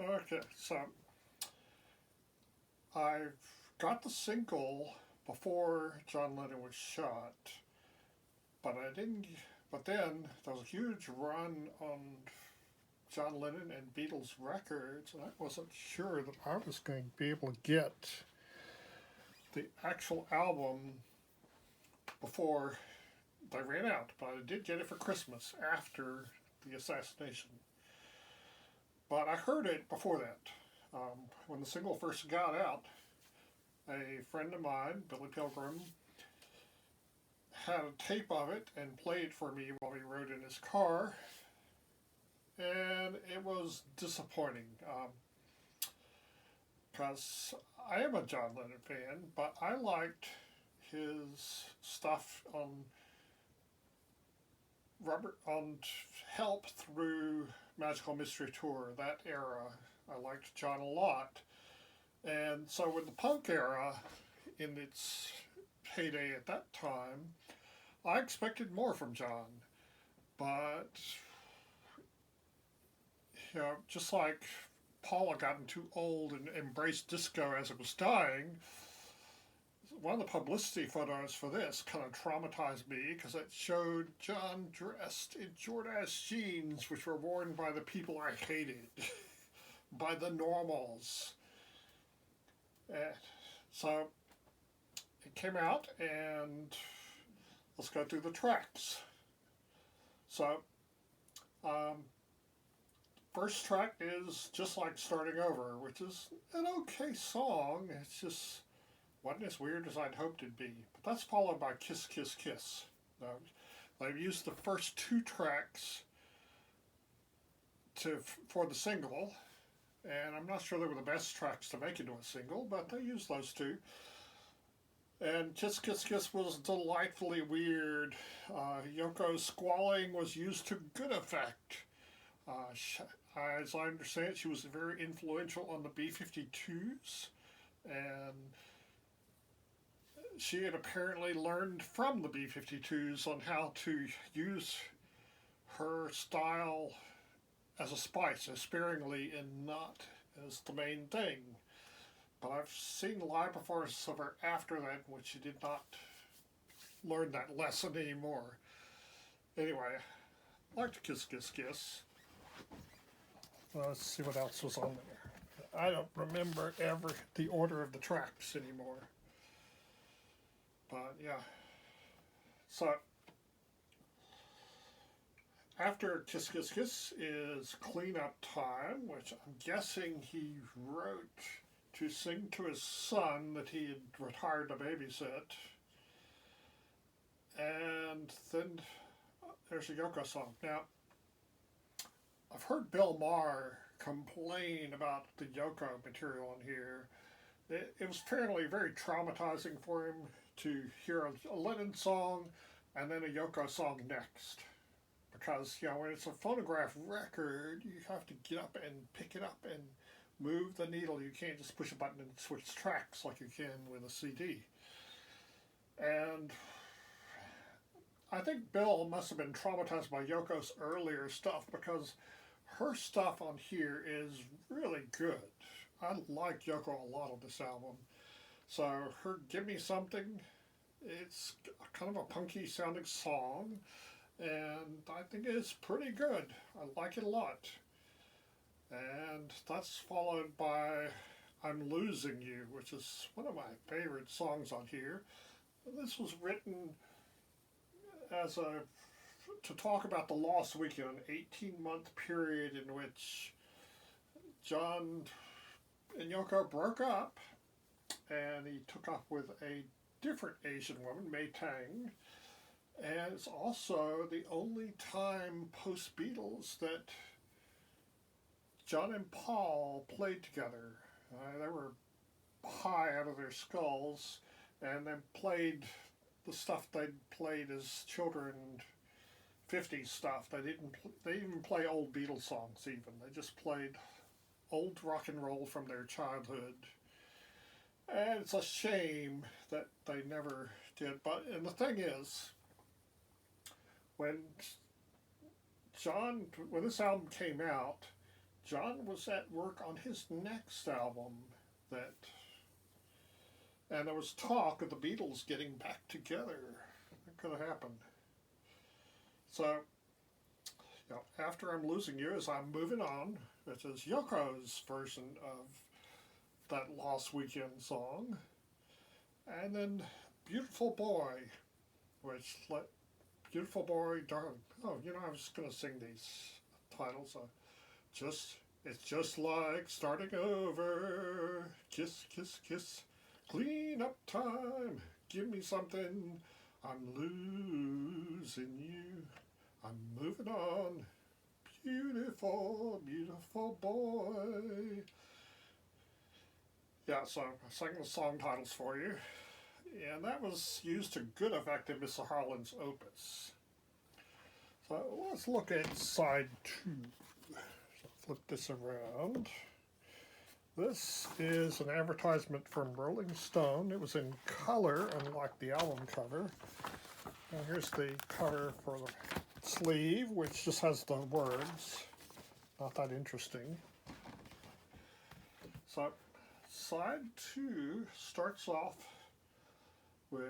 Okay, so I got the single before John Lennon was shot, but I didn't. But then there was a huge run on John Lennon and Beatles records, and I wasn't sure that I was going to be able to get the actual album before they ran out. But I did get it for Christmas after the assassination. But I heard it before that. When the single first got out, a friend of mine, Billy Pilgrim, had a tape of it and played it for me while he rode in his car, and it was disappointing because I am a John Lennon fan, but I liked his stuff on Help through Magical Mystery Tour, that era. I liked John a lot. And so with the punk era in its heyday at that time, I expected more from John. But, just like Paul had gotten too old and embraced disco as it was dying, one of the publicity photos for this kind of traumatized me because it showed John dressed in Jordache jeans, which were worn by the people I hated, by the normals. And so it came out, and let's go through the tracks. So, um, first track is Just Like Starting Over, which is an okay song. It's just wasn't as weird as I'd hoped it'd be. But that's followed by Kiss Kiss Kiss. They've used the first two tracks for the single, and I'm not sure they were the best tracks to make into a single, but they used those two. And Kiss Kiss Kiss was delightfully weird. Yoko's squalling was used to good effect. As I understand it, she was very influential on the B-52s, and she had apparently learned from the B-52s on how to use her style as a spice, as sparingly and not as the main thing. But I've seen live performances of her after that, in which she did not learn that lesson anymore. Anyway, I like to Kiss Kiss Kiss. Let's see what else was on there. I don't remember ever the order of the tracks anymore. But yeah. So after Kiss Kiss Kiss is Cleanup Time, which I'm guessing he wrote to sing to his son that he had retired to babysit. And then there's a Yoko song. Now, I've heard Bill Maher complain about the Yoko material on here. It was apparently very traumatizing for him to hear a Lennon song and then a Yoko song next. Because, when it's a phonograph record, you have to get up and pick it up and move the needle. You can't just push a button and switch tracks like you can with a CD. And I think Bill must have been traumatized by Yoko's earlier stuff because her stuff on here is really good. I like Yoko a lot on this album. So her Give Me Something, it's kind of a punky sounding song, and I think it's pretty good. I like it a lot. And that's followed by I'm Losing You, which is one of my favorite songs on here. This was written as to talk about the lost weekend, an 18-month period in which John and Yoko broke up, and he took up with a different Asian woman, May Tang. And it's also the only time post-Beatles that John and Paul played together. They were high out of their skulls, and then played the stuff they'd played as children, 50s stuff. They didn't play old Beatles songs even. They just played old rock and roll from their childhood. And it's a shame that they never did. And the thing is, when this album came out, John was at work on his next album that, and there was talk of the Beatles getting back together. That could have happened. So, After I'm Losing You, as I'm moving on, which is Yoko's version of that Lost Weekend song. And then Beautiful Boy, which, Beautiful Boy, darling. Oh, I was going to sing these titles. It's just like starting over. Kiss, kiss, kiss. Clean up time. Give me something. I'm losing you. I'm moving on. Beautiful, beautiful boy. Yeah, so I sang the song titles for you. And that was used to good effect in Mr. Harlan's opus. So let's look at side 2. So flip this around. This is an advertisement from Rolling Stone. It was in color, unlike the album cover. And here's the cover for the sleeve, which just has the words. Not that interesting. So side 2 starts off with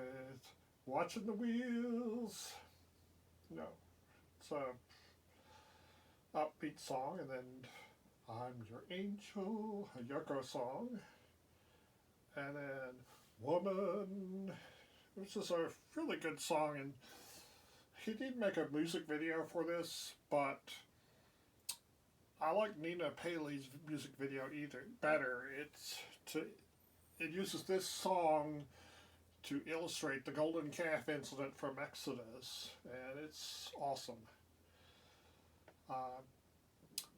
Watching the Wheels. No, it's a upbeat song, and then I'm Your Angel, a Yoko song, and then Woman, which is a really good song, and he did make a music video for this, but I like Nina Paley's music video better. It uses this song to illustrate the golden calf incident from Exodus, and it's awesome.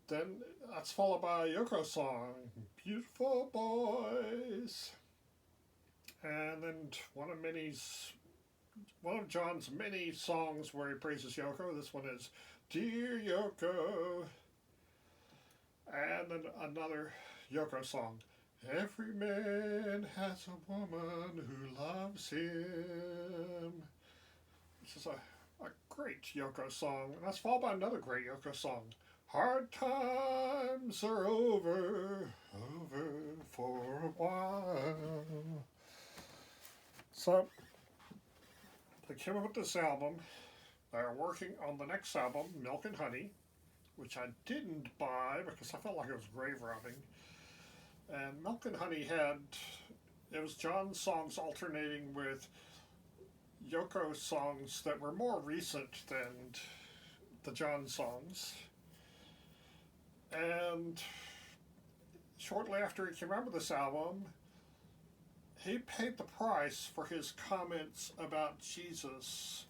Then that's followed by a Yoko song, Beautiful Boys, and then one of John's many songs where he praises Yoko. This one is Dear Yoko, and then another Yoko song, Every man has a woman who loves him. This is a great Yoko song. And that's followed by another great Yoko song, Hard times are over for a while. So, they came up with this album. They're working on the next album, Milk and Honey, which I didn't buy because I felt like it was grave robbing. And Milk and Honey it was John's songs alternating with Yoko songs that were more recent than the John songs. And shortly after he came out with this album, he paid the price for his comments about Jesus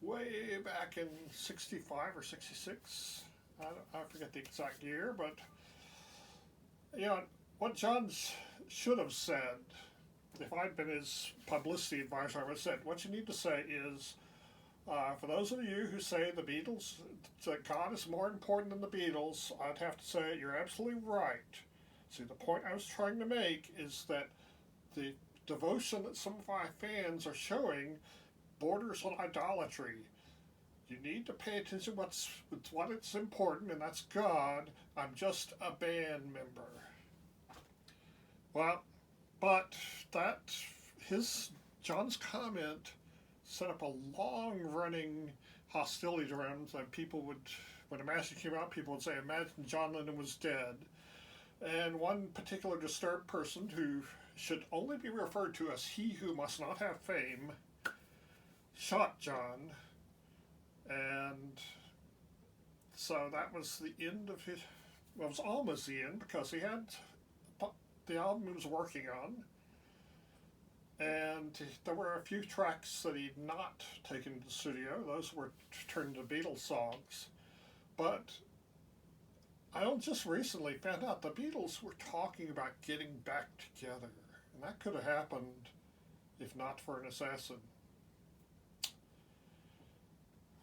way back in 65 or 66. I forget the exact year, but what John should have said, if I'd been his publicity advisor, I would have said, what you need to say is, for those of you who say the Beatles, that God is more important than the Beatles, I'd have to say you're absolutely right. See, the point I was trying to make is that the devotion that some of my fans are showing borders on idolatry. You need to pay attention to what it's important, and that's God. I'm just a band member. Well, but John's comment set up a long-running hostility around that people would, when Imagine came out, people would say, imagine John Lennon was dead. And one particular disturbed person who should only be referred to as he who must not have fame shot John. And so that was the end of his, well, it was almost the end because he had the album he was working on. And there were a few tracks that he'd not taken to the studio. Those were turned into Beatles songs. But I just recently found out the Beatles were talking about getting back together. And that could have happened if not for an assassin.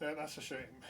And that's a shame.